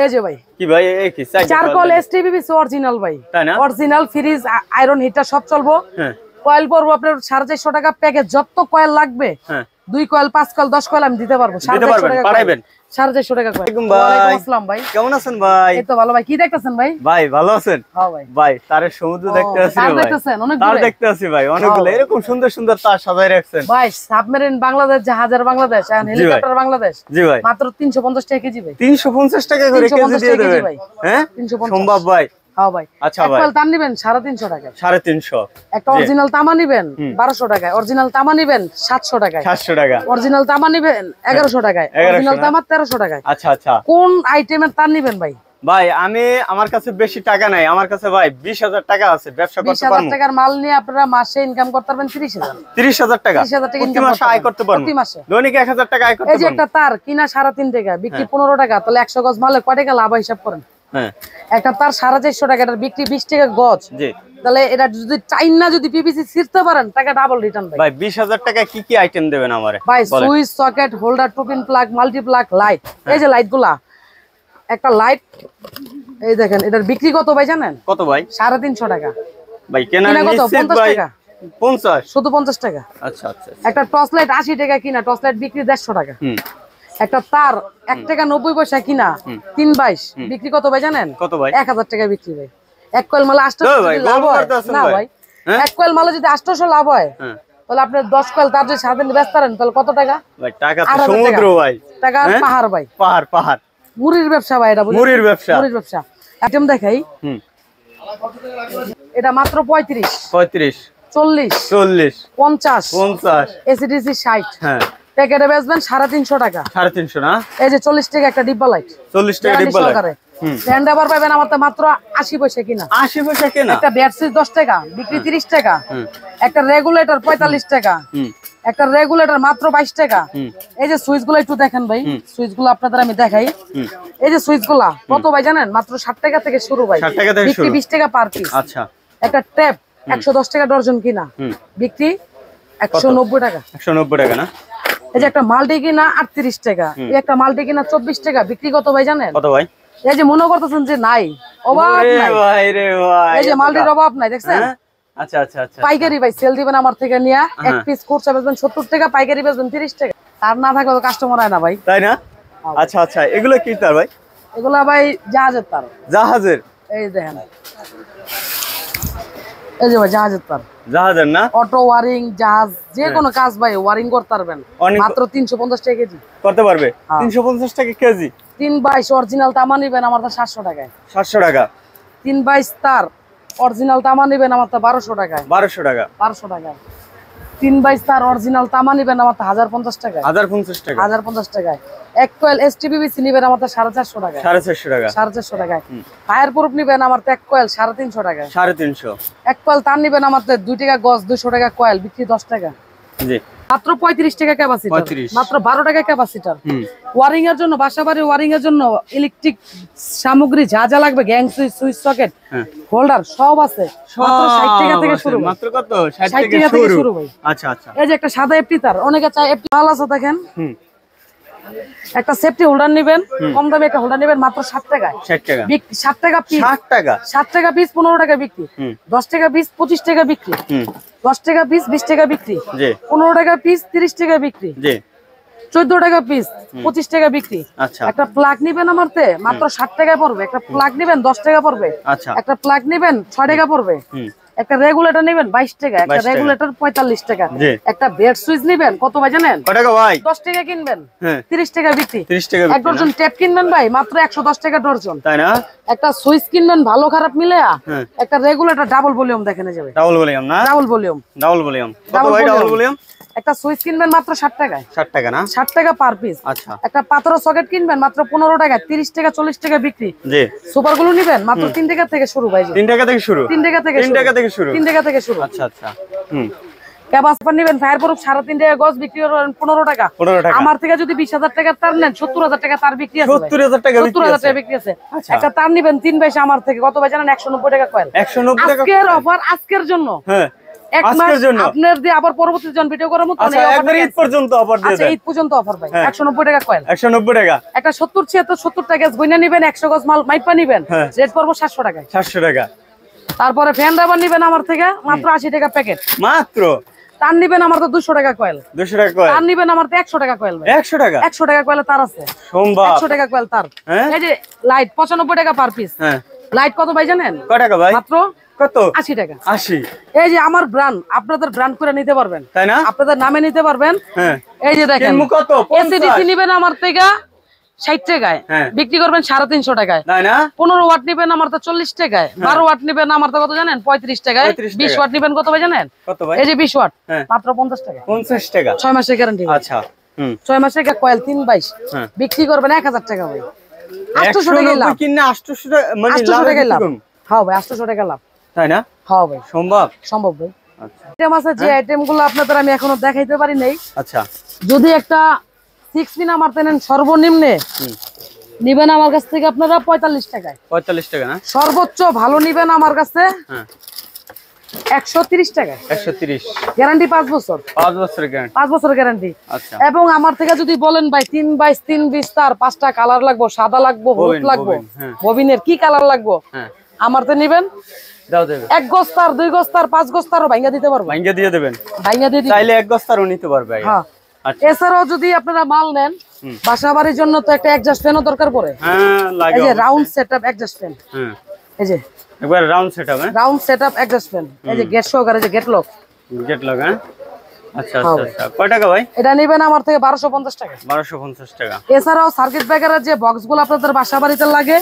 এই যে ভাই কি ভাই এই কি চারকোল এসটিপিবিসি অরিজিনাল ভাই, তাই না? অরিজিনাল ফ্রিজ আয়রন হিটার সব চলবো। হ্যাঁ কয়েল পড়বো আপনার 450 টাকা প্যাকেজ, যত কয়েল লাগবে 2 কয়েল 5 কয়েল 10 কয়েল আমি দিতে পারবো। 450 টাকা পাঠাবেন, 450 টাকা কয়েল। ওয়ালাইকুম আসসালাম ভাই, কেমন আছেন ভাই? এই তো ভালো ভাই। কি দেখতেছেন ভাই? ভাই ভালো আছেন? হ্যাঁ ভাই। ভাই তারের সমুদ্র দেখতে আছি তার ভাই। দেখতেছেন অনেক তার দূরে? দেখতে আছি ভাই অনেকগুলো, এরকম সুন্দর সুন্দর তার সাজায় রাখছেন ভাই। সাবমেরিন বাংলাদেশ, জাহাজের বাংলাদেশ, আর হেলিকপ্টার বাংলাদেশ। জি ভাই। মাত্র 350 টাকা কেজি ভাই। 350 টাকা করে কেজি দিয়ে দেবেন? হ্যাঁ 350 সম্ভব ভাই? হ্যাঁ ভাই। আচ্ছা ভাই। কয়েল তার নিবেন 350 টাকা। 350। একটা অরিজিনাল তামা নিবেন 1200 টাকায়, অরিজিনাল তামা নিবেন 700 টাকায়, 700 টাকা। অরিজিনাল তামা নিবেন 1100 টাকায়, অরিজিনাল তামা 1300 টাকায়। আচ্ছা আচ্ছা। কোন আইটেমের তার নিবেন ভাই? ভাই আমার কাছে বেশি টাকা নাই, আমার কাছে ভাই 20000 টাকা আছে, ব্যবসা করতে পারবো। 20000 টাকার মাল নিয়ে আপনারা মাসে ইনকাম করতে পারবেন 30000। 30000 টাকা 30000 টাকা প্রতি মাসে আয় করতে পারবো। প্রতি মাসে দৈনিক 1000 টাকা আয় করতে এই পারবো। যে একটা তার কিনা 3.5 টাকা, বিক্রি 15 টাকা, তাহলে 100 গজ মালে কয় টাকা লাভ হিসাব করেন? হ্যাঁ একটা তার 450 টাকা, এটার বিক্রি 20 টাকা গজ। জি। তাহলে এটা যদি চাইনা যদি পিভিসি ছিড়তে পারেন টাকা ডাবল রিটার্ন ভাই। ভাই 20000 টাকা কি কি আইটেম দেবেন আমারে? ভাই switch, socket, holder, two-pin plug, multi plug, light. এই যে লাইটগুলা, একটা লাইট এই দেখেন, এটার বিক্রি কত ভাই জানেন? কত ভাই? 350 টাকা ভাই। কেনা কত? নিশ্চিত 50 ভাই? টাকা। 50 শুধু 50 টাকা। আচ্ছা আচ্ছা। একটা টর্চ লাইট 80 টাকা কিনা, টর্চ লাইট বিক্রি 150 টাকা। একটা তার 1 টাকা 90 পয়সা কিনা 322, বিক্রি কত ভাই জানেন? কত ভাই? 1000 টাকা বিক্রি ভাই। এক কয়েল মালে 800 যদি লাভ হয় না ভাই, এক কয়েল মালে যদি 800 লাভ হয় তাহলে আপনি 10 কয়েল তার যদি সারাদিন ব্যস্ত থাকেন তাহলে কত টাকা? ভাই টাকা তো সমুদ্র ভাই। টাকা পাহাড় ভাই, পাহাড় পাহাড়। মুড়ির ব্যবসা ভাই, এটা বুঝছেন? মুড়ির ব্যবসা। মুড়ির ব্যবসা। আইটেম দেখাই। এটা মাত্র 35, 35, 40, 40, 50, 50, এসিডিসি 60। হ্যাঁ প্যাকেটে বেচবেন 350 টাকা। 350 না? এই যে 40 টাকা একটা ডিব্বা লাইট, 40 টাকা ডিব্বা লাইট। স্ট্যান্ড আবার পাবেন আমার মাত্র 80 পয়সা কিনা। 80 পয়সা কেনা? একটা ব্যাট সুইচ 10 টাকা, বিক্রি 30 টাকা। একটা রেগুলেটর 45 টাকা। একটা রেগুলেটর মাত্র 22 টাকা। এই যে সুইচ গুলো একটু দেখেন ভাই, সুইচ গুলো আপনাদের আমি দেখাই। এই যে সুইচ গুলা কত ভাই জানেন? মাত্র 60 টাকা থেকে শুরু ভাই, 60 টাকা থেকে শুরু, বিক্রি 20 টাকা পার পিস। আচ্ছা। একটা ট্যাপ 110 টাকা ডজন কিনা, বিক্রি 190 টাকা। 190 টাকা না? এই যে একটা মাল্টি কিনা 38 টাকা, এই একটা মাল্টি কিনা 24 টাকা, বিক্রি কত ভাই জানেন? কত ভাই? এই যে মনে করতেছেন যে নাই, অভাব নাই ভাই রে ভাই, এই যে মাল্টির অভাব নাই, দেখছেন? আচ্ছা আচ্ছা আচ্ছা। পাইকারি ভাই সেল দিবেন আমার থেকে নিয়া, এক পিস খুচরা বেচবেন 70 টাকা, পাইকারি বেচবেন 30 টাকা। আর না থাকলে তো কাস্টমার হয় না ভাই, তাই না? আচ্ছা আচ্ছা। এগুলো কি তার ভাই? এগুলা ভাই জাহাজের তার। জাহাজের? এই দেখেন, এই যে ভাই জাহাজের তার। জাহাজের না? অটো ওয়ারিং, জাহাজ, যে কোনো কাজ ভাই ওয়ারিং করতে পারবেন মাত্র 350 টাকা কেজি। করতে পারবে 350 টাকা কেজি? 322 অরিজিনাল তামা নিবেন আমার তো 700 টাকায়। 700 টাকা। 322 তার অরিজিনাল তামা নিবেন আমার তো 1200 টাকায়। 1200 টাকা। 1200 টাকায়। 322 তার অরিজিনাল তামা নিবেন আমার তো 1050 টাকায়। 1050 টাকা। 1050 টাকায়। এক কয়েল এসটিপিবিসি নিবেন আমার তো 450 টাকায়। 450 টাকা। 450 টাকায়। ফায়ার প্রুফ নিবেন আমার তো এক কয়েল 350 টাকায়। 350। এক কয়েল তার নিবেন আমার তো 2 টাকা গজ, 200 টাকা কয়েল, বিক্রি 10 টাকা। জি। মাত্র 35 টাকা ক্যাপাসিটর, 35। মাত্র 12 টাকা ক্যাপাসিটর। ওয়ারিং এর জন্য, বাসাবাড়ি ওয়ারিং এর জন্য ইলেকট্রিক সামগ্রী যা যা লাগবে, gang switch, switch socket, holder সব আছে, মাত্র 60 টাকা থেকে শুরু। মাত্র কত? 60 টাকা থেকে শুরু ভাই। আচ্ছা আচ্ছা। এই যে একটা সাদা এফটি তার, অনেকে চায় এফটি মাল আছে দেখেন। একটা সেফটি হোল্ডার নেবেন, কম দামে একটা হোল্ডার নেবেন মাত্র 60 টাকায়। 60 টাকা? 60 টাকা পিস। 60 টাকা? 60 টাকা পিস 15 টাকা বিক্রি, 10 টাকা পিস 25 টাকা বিক্রি, 10 টাকা পিস 20 টাকা বিক্রি, 15 টাকা পিস 30 টাকা বিক্রি, 14 টাকা পিস 25 টাকা বিক্রি। আচ্ছা। একটা প্লাগ নিবেন আমারতে মাত্র 60 টাকায় পড়বে। একটা প্লাগ নিবেন 10 টাকা পড়বে। আচ্ছা। একটা প্লাগ নিবেন 6 টাকা পড়বে। একটা রেগুলেটর নেবেন 22 টাকা, একটা রেগুলেটর 45 টাকা। একটা বেড সুইচ নেবেন কত ভাই জানেন? কত টাকা ভাই? 10 টাকা কিনবেন, 30 টাকা বিক্রি। 30 টাকা। এক ডজন ট্যাপ কিনবেন ভাই মাত্র 110 টাকা ডজন, তাই না? একটা সুইচ কিনবেন ভালো খারাপ মিলে, একটা রেগুলেটর ডাবল ভলিউম দেখেন এই যাবে। ডাবল ভলিউম না? Double volume. ডাবল ভলিউম কত ভাই? ডাবল ভলিউম একটা সুইচ কিনবেন মাত্র 60 টাকায়। 60 টাকা না? 60 টাকা পার পিস। আচ্ছা। একটা পাথর সকেট কিনবেন মাত্র 15 টাকা, 30 টাকা 40 টাকা বিক্রি। জি। সুপার গুলো নিবেন মাত্র 3 টাকা থেকে শুরু ভাই। 3 টাকা থেকে শুরু? 3 টাকা থেকে 3 টাকা থেকে শুরু? 3 টাকা থেকে শুরু। আচ্ছা আচ্ছা। ক্যাপাসিটর নিবেন ফায়ার প্রুফ 3.5 টাকা গজ, বিক্রি করেন 15 টাকা। 15 টাকা। আমার থেকে যদি 20000 টাকা তার নেন 70000 টাকা তার বিক্রি আছে। 70000 টাকা বিক্রি আছে? 70000 টাকা বিক্রি আছে। একটা তার নিবেন 3 বাইশ আমার থেকে কত ভাই জানেন? 190 টাকা কয়েল। 190 টাকা আজকের অফার, আজকের জন্য। এক মাস আজকের জন্য আপনার দিয়ে আবার পরবর্তী জন ভিডিও করার মত আচ্ছা একবার ঈদ পর্যন্ত অফার দিয়ে আচ্ছা দেন ঈদ পর্যন্ত অফার ভাই 190 টাকা কয়েল 190 টাকা একটা 70 76 70 টাকা গয়না নেবেন 100 গজ মাল মাইপা নেবেন রেট পড়বো 700 টাকা 700 টাকা তারপরে ফ্যান রাবার নেবেন আমার থেকে মাত্র 80 টাকা প্যাকেট মাত্র তার নেবেন আমার তো 200 টাকা কয়েল 200 টাকা কয়েল তার নেবেন আমার তো 100 টাকা কয়েল ভাই 100 টাকা 100 টাকা কয়েল তার আছে সোমবার 100 টাকা কয়েল তার হ্যাঁ এই যে লাইট 95 টাকা পার পিস হ্যাঁ লাইট কত ভাই জানেন কত টাকা ভাই মাত্র কত 80 টাকা 80 এই যে আমার ব্র্যান্ড আপনাদের ব্র্যান্ড করে নিতে পারবেন তাই না আপনাদের নামে নিতে পারবেন হ্যাঁ এই যে দেখেন কিনবো কত এসিডিসি নেবেন আমার থেকে 60 টাকায় বিক্রি করবেন 350 টাকায় তাই না 15 ওয়াট নেবেন আমার তো 40 টাকায় 12 ওয়াট নেবেন আমার তো কত জানেন 35 টাকায় 20 ওয়াট নেবেন কত ভাই জানেন কত ভাই এই যে 20 ওয়াট মাত্র 50 টাকা 50 টাকা 6 মাসের গ্যারান্টি আচ্ছা 6 মাসের কয়েল 322 বিক্রি করবেন 1000 টাকা ভাই 800 টাকা লাভ কিনা 800 টাকা মানে 800 টাকা লাভ হ্যাঁ ভাই 800 টাকা লাভ তাই না হ্যাঁ ভাই সম্ভব ভাই আচ্ছা আইটেম আছে যে আইটেমগুলো আপনাদের আমি এখনো দেখাইতে পারি নাই আচ্ছা যদি একটা 6 পিন আমার তেনেন সর্বনিম্নে নিবেন আমার কাছ থেকে আপনারা 45 টাকায় 45 টাকা না সর্বোচ্চ ভালো নিবেন আমার কাছে 130 টাকায় 130 গ্যারান্টি 5 বছর 5 বছরের গ্যারান্টি 5 বছরের গ্যারান্টি আচ্ছা এবং আমার থেকে যদি বলেন ভাই 3 বিস্তার 5টা কালার লাগবো সাদা লাগবো হলুদ লাগবো ববিনের কি কালার লাগবো আমার তো নিবেন দাও দেবে 1 গজ তার 2 গজ তার 5 গজ তারও ভাঙা দিতে পারবো ভাঙিয়ে দিয়ে দেবেন ভাঙা দিয়ে দিই চাইলে 1 গস্তারও নিতে পারবে হ্যাঁ আচ্ছা এছাড়াও যদি আপনারা মাল নেন বাসা বাড়ির জন্য তো একটা অ্যাডজাস্ট ফ্যানও দরকার পড়ে হ্যাঁ লাগে এই যে রাউন্ড সেটআপ অ্যাডজাস্ট ফ্যান এই যে একবার round setup round setup adjust fan এই যে গেট সহকারে যে গেট লক আচ্ছা আচ্ছা আচ্ছা কয় টাকা ভাই এটা নেবেন আমার থেকে 1250 টাকা 1250 টাকা এছাড়াও সার্কিট ব্রেকারের যে বক্সগুলো আপনাদের বাসা বাড়িতে লাগে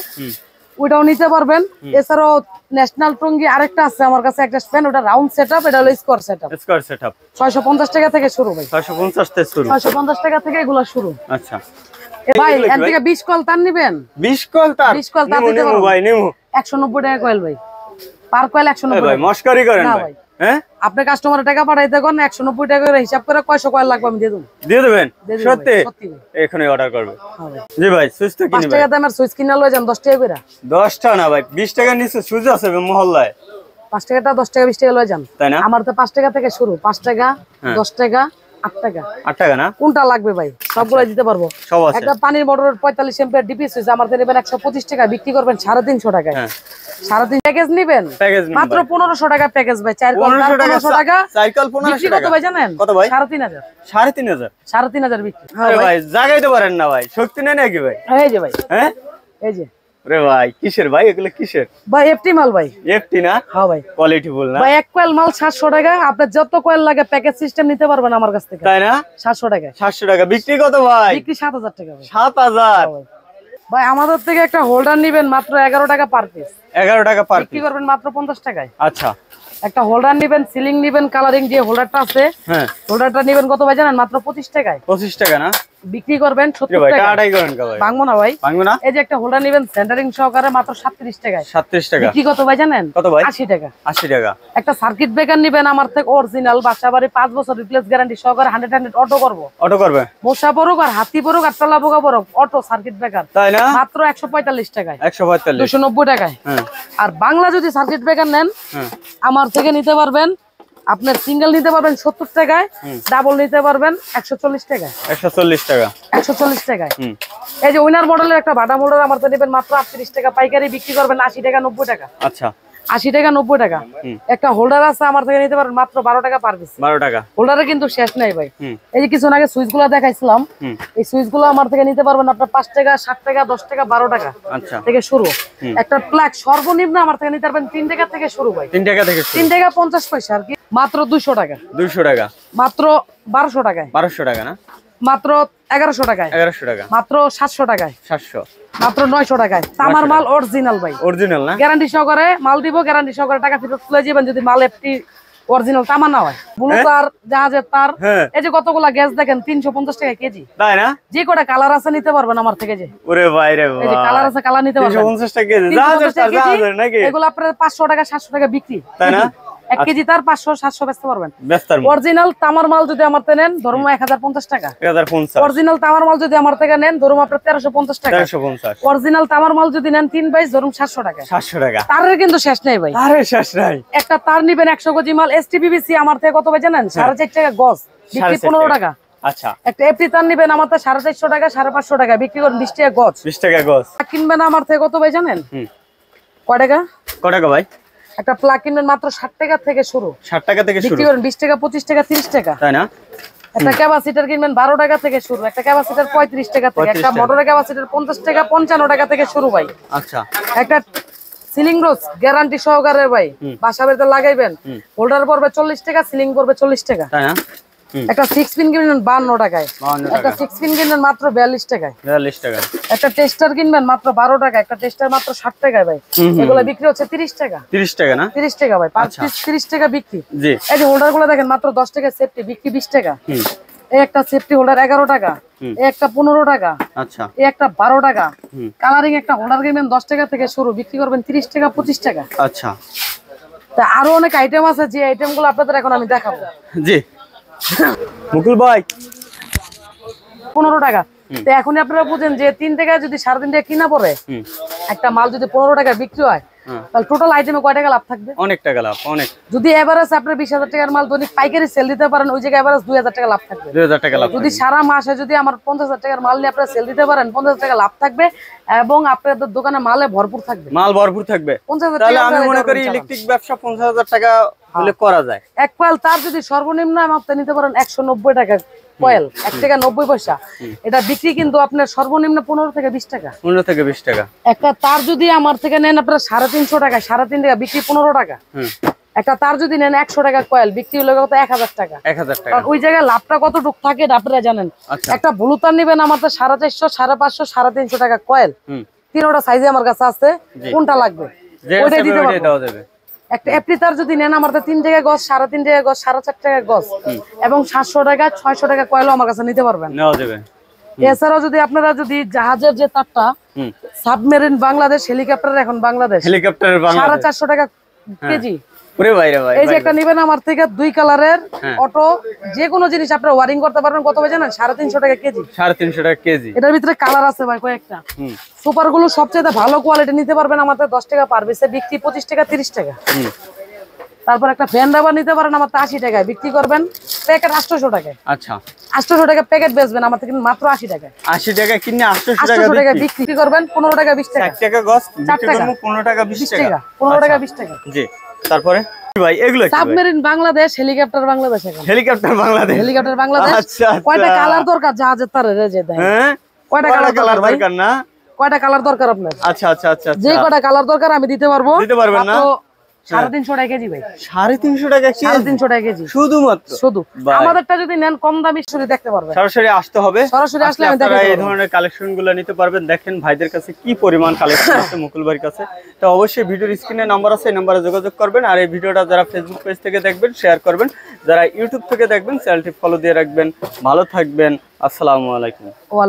ওটাও নিতে পারবেন এছাড়াও ন্যাশনাল টঙ্গি আরেকটা আছে আমার কাছে একটা ফ্যান ওটা রাউন্ড সেটআপ এটা হলো স্কোয়ার সেটআপ 650 টাকা থেকে শুরু ভাই 650 থেকে শুরু 650 টাকা থেকে এগুলো শুরু আচ্ছা ভাই এর থেকে 20 কল তার নেবেন 20 কল তার 20 কল তার দিতে পারবো ভাই নিমু 190 টাকা কয়েল ভাই পার কয়েল 190 ভাই মস্কারি করেন ভাই হ্যাঁ আপনি কাস্টমারের টাকা পাঠাইতে কোন 190 টাকা করে হিসাব করে কয়শো কয়েল লাগবে আমি দিয়ে দেব দিয়ে দেবেন সত্যি এখনই অর্ডার করবে জি ভাই সুইচ তো কিনি 5 টাকা দামের সুইচ কিনা লয় যান 10 টাকা করে 10 টাকা না ভাই 20 টাকা নিচে সুইচ আছে মহল্লায় 5 টাকাটা 10 টাকা 20 টাকা লয় যান তাই না আমার তো 5 টাকা থেকে শুরু 5 টাকা 10 টাকা 8 টাকা 8 টাকা না কোনটা লাগবে ভাই সবগুলো দিতে পারবো সব আছে একটা পানির মোটরের 45 এম্পিয়ার ডিপি সুইচ আমার থেকে নেবেন 125 টাকা বিক্রি করবেন 350 টাকায় 3.5 প্যাকেজ নেবেন মাত্র 1500 টাকা প্যাকেজ ভাই 4 কল 1500 টাকা 4 কল 1500 টাকা কত ভাই জানেন কত ভাই 3500 3500 বিক্রি আরে ভাই জাগাইতে পারেন না ভাই শক্তি নেই নাকি ভাই এই যে ভাই হ্যাঁ এই যে রে ভাই কিসের ভাই এগুলো কিসের ভাই এফটি মাল ভাই এফটি না হ্যাঁ ভাই কোয়ালিটি ফুল না ভাই এক কয়েল মাল 700 টাকা আপনি যত কয়েল লাগে প্যাকেজ সিস্টেম নিতে পারবেন আমার কাছ থেকে তাই না 700 টাকা 700 টাকা বিক্রি কত ভাই বিক্রি 7000 টাকা ভাই 7000 ভাই আমাদের থেকে একটা হোল্ডার নেবেন মাত্র 11 টাকা পার পিস 11 টাকা পার বিক্রি করবেন মাত্র 50 টাকায় আচ্ছা একটা হোল্ডার নেবেন সিলিং নেবেন কালারিং যে হোল্ডারটা আছে হ্যাঁ হোল্ডারটা নেবেন কত ভাই জানেন মাত্র 25 টাকায় 25 টাকা না বিক্রি করবেন 70 ভাই টাকা টাকাটাই করেন কা ভাই ভাঙবো না ভাই ভাঙবো না এই যে একটা হোল্ডার নেবেন সেন্টারিং সহকারে মাত্র 37 টাকায় 37 টাকা বিক্রি কত ভাই জানেন কত ভাই 80 টাকা 80 টাকা একটা সার্কিট ব্রেকার নেবেন আমার থেকে অরিজিনাল বাসাবাড়ি 5 বছর রিপ্লেস গ্যারান্টি সহকারে 100 অটো করব অটো করবে মশা পড়ুক আর হাতি পড়ুক আর তলা পোকা পড়ুক অটো সার্কিট ব্রেকার তাই না মাত্র 145 টাকায় 145 290 টাকায় আর বাংলা যদি সার্কিট ব্রেকার নেন আমার থেকে নিতে পারবেন আপনার সিঙ্গেল নিতে পারবেন 70 টাকায় ডাবল নিতে পারবেন 140 টাকায় 140 টাকা 140 টাকায় এই যে উইনার মডেলের একটা বাটা মোটর আমার তো নেবেন মাত্র 38 টাকা পাইকারি বিক্রি করবেন 80 টাকা 90 টাকা আচ্ছা 80 টাকা 90 টাকা একটা হোল্ডার আছে আমার থেকে নিতে পারেন মাত্র 12 টাকা পার পিস 12 টাকা হোল্ডারে কিন্তু শেষ নাই ভাই এই যে কিছু আগে সুইচগুলো দেখাইছিলাম এই সুইচগুলো আমার থেকে নিতে পারবেন আপনার 5 টাকা 7 টাকা 10 টাকা 12 টাকা আচ্ছা থেকে শুরু একটা প্লাগ সর্বনিম্ন আমার থেকে নিতে পারবেন 3 টাকা থেকে শুরু ভাই 3 টাকা থেকে 3 টাকা 50 পয়সা আর কি মাত্র 200 টাকা 200 টাকা মাত্র 1200 টাকায় 1200 টাকা না মাত্র 1100 টাকায় 1100 টাকা মাত্র 700 টাকায় 700 মাত্র 900 টাকায় তামার মাল অরিজিনাল ভাই অরিজিনাল না গ্যারান্টি সহকারে মাল দিব গ্যারান্টি সহকারে টাকা ফেরত তুলে যাবেন যদি মাল এফটি অরিজিনাল তামা না হয় ব্লু তার জাহাজের তার এই যে কতগুলা গ্যাস দেখেন 350 টাকা কেজি তাই না যে কটা কালার আছে নিতে পারবেন আমার থেকে যে ওরে ভাই রে ভাই এই যে কালার আছে কালার নিতে পারবেন 350 টাকা কেজি জাহাজের তার জাহাজের নাকি এগুলো আপনার 500 টাকা 700 টাকা বিক্রি তাই না 1 কেজি তার 500-700 বেচতে পারবেন। বেস্তার অরিজিনাল তামার মাল যদি আমার থেকে নেন ধরুন 1050 টাকা। 1050। অরিজিনাল তামার মাল যদি আমার থেকে নেন ধরুন আপনার 1350 টাকা। 1350। অরিজিনাল তামার মাল যদি নেন 3 বাইস ধরুন 700 টাকা। 700 টাকা। তারের কিন্তু শেষ নেই ভাই। আরে শেষ নাই। একটা তার নিবেন 100 কেজি মাল এসটিপিবিসি আমার থেকে কত ভাই জানেন? 4.5 টাকা গজ, বিক্রি 15 টাকা। আচ্ছা। একটা এফটি তার নিবেন আমার থেকে 450 টাকা 550 টাকা, বিক্রি করেন 20 টাকা গজ। 20 টাকা গজ। কিনবেন আমার থেকে কত ভাই জানেন? কয় টাকা? কত টাকা ভাই? একটা প্লাগ কিনবেন মাত্র 60 টাকা থেকে শুরু। 60 টাকা থেকে শুরু। বিক্রি করেন 20 টাকা 25 টাকা 30 টাকা। তাই না? একটা ক্যাপাসিটর কিনবেন 12 টাকা থেকে শুরু, একটা ক্যাপাসিটর 35 টাকা থেকে, একটা মোটরের ক্যাপাসিটর 50 টাকা 55 টাকা থেকে শুরু ভাই। আচ্ছা। একটা সিলিং রোজ গ্যারান্টি সহকারে ভাই বাসা বাড়িতে লাগাইবেন, হোল্ডার পড়বে 40 টাকা, সিলিং পড়বে 40 টাকা। তাই না? একটা 6 পিন কিনবেন 52 টাকায়, একটা 6 পিন কিনবেন মাত্র 42 টাকায়, 42 টাকা। একটা টেস্টার কিনবেন মাত্র 12 টাকা, একটা টেস্টার মাত্র 60 টাকায় ভাই। এগুলা বিক্রি হচ্ছে 30 টাকা। 30 টাকা না? 30 টাকা ভাই, 5 পিস 30 টাকা বিক্রি। জি। এই যে হোল্ডার গুলো দেখেন মাত্র 10 টাকা সেফটি, বিক্রি 20 টাকা। এই একটা সেফটি হোল্ডার 11 টাকা, এই একটা 15 টাকা, আচ্ছা। এই একটা 12 টাকা। কালারিং একটা হোল্ডার কিনবেন 10 টাকা থেকে শুরু, বিক্রি করবেন 30 টাকা 25 টাকা। আচ্ছা। তা আরো অনেক আইটেম আছে, যে আইটেম গুলো আপনাদের এখন আমি দেখাবো। জি। মুকুল ভাই 15 টাকা। তো এখনই আপনারা বুঝেন যে 3 টাকা যদি 3.5 টাকা কিনা পড়ে, একটা মাল যদি 15 টাকা বিক্রি হয়, তাহলে টোটাল আইটেমে কয় টাকা লাভ থাকবে? অনেক টাকা লাভ, অনেক। যদি এভারেজ আপনার 20,000 টাকার মাল দৈনিক পাইকারি সেল দিতে পারেন, ওই জায়গায় এভারেজ 2,000 টাকা লাভ থাকবে। 2000 টাকা লাভ। যদি সারা মাসে যদি আমার 50,000 টাকার মাল নিয়ে আপনারা সেল দিতে পারেন, 50,000 টাকা লাভ থাকবে এবং আপনাদের দোকানে মালে ভরপুর থাকবে, মাল ভরপুর থাকবে। 50,000 তাহলে টাকা আমি মনে করি ইলেকট্রিক ব্যবসা 50,000 টাকা হলে করা যায়। এক কয়েল তার যদি সর্বনিম্ন আপনি নিতে পারেন 190 টাকা কয়েল, 1 টাকা 90 পয়সা, এটা বিক্রি কিন্তু আপনার সর্বনিম্ন 15 থেকে 20 টাকা। 15 থেকে 20 টাকা। একটা তার যদি আমার থেকে নেন আপনারা 350 টাকা, 3.5 টাকা বিক্রি 15 টাকা। একটা তার যদি নেন 100 টাকা কয়েল, বিক্রি হলো কত? 1000 টাকা। 1000 টাকা। কারণ ওই জায়গায় লাভটা কতটুকু থাকে এটা আপনারা জানেন। একটা ব্লু তার নেবেন আমার তো 450, 550, 350 টাকা কয়েল, তিনটা সাইজে আমার কাছে আছে, কোনটা লাগবে ওইটাই দিতে পারবো। একটা এফটি তার যদি নেন আমার তো 3 টাকা গজ, 3.5 টাকা গজ, 4.5 টাকা গজ এবং 700 টাকা 600 টাকা কয়েলও আমার কাছে নিতে পারবেন। নেওয়া যাবে। এছাড়াও যদি আপনারা যদি জাহাজের যে তারটা, সাবমেরিন বাংলাদেশ, হেলিকপ্টার এখন বাংলাদেশ, হেলিকপ্টারের বাংলাদেশ 450 টাকা কেজি। ওরে ভাই রে ভাই। এই যে একটা নিবেন আমার থেকে 2 কালারের অটো, যে কোনো জিনিস আপনারা ওয়ারিং করতে পারবেন, কত ভাই জানেন? 350 টাকা কেজি। 350 টাকা কেজি। এটার ভিতরে কালার আছে ভাই কয়েকটা। সুপার গুলো সবচেয়ে ভালো কোয়ালিটি নিতে পারবেন আমাদের 10 টাকা পার পিসে, বিক্রি 25 টাকা 30 টাকা। তারপর একটা ফ্যান রাবার নিতে পারেন আমার 80 টাকায়, বিক্রি করবেন প্যাকেট 800 টাকায়। আচ্ছা। 800 টাকা প্যাকেট বেচবেন আমার থেকে মাত্র 80 টাকা। 80 টাকা কিনে 800 টাকা বিক্রি করবেন 15 টাকা 20 টাকা। 1 টাকা গজ বিক্রি করব 15 টাকা 20 টাকা। 15 টাকা 20 টাকা। জি। তারপরে ভাই এগুলো কি? সাবমেরিন বাংলাদেশ, হেলিকপ্টার বাংলাদেশ এখন। হেলিকপ্টার বাংলাদেশ। হেলিকপ্টার বাংলাদেশ। আচ্ছা। কয়টা কালার দরকার জাহাজের তারের? এই যে দেখেন। হ্যাঁ। কয়টা কালার দরকার না? কয়টা কালার দরকার আপনার? আচ্ছা আচ্ছা আচ্ছা। যে কয়টা কালার দরকার আমি দিতে পারবো। দিতে পারবেন না? 350 টাকা কেজি ভাই। 350 টাকা কেজি। 350 টাকা কেজি শুধুমাত্র। শুধু আমাদেরটা যদি নেন কম দামি সরাসরি দেখতে পারবেন। সরাসরি আসতে হবে। সরাসরি আসলে আমি দেখাবো। এই ধরনের কালেকশনগুলো নিতে পারবেন। দেখেন ভাইদের কাছে কি পরিমাণ কালেকশন আছে মুকুল ভাইয়ের কাছে। তো অবশ্যই ভিডিওর স্ক্রিনে নাম্বার আছে, এই নম্বরে যোগাযোগ করবেন। আর এই ভিডিওটা যারা ফেসবুক পেজ থেকে দেখবেন শেয়ার করবেন, যারা ইউটিউব থেকে দেখবেন চ্যানেলটি ফলো দিয়ে রাখবেন। ভালো থাকবেন। আসসালামু আলাইকুম।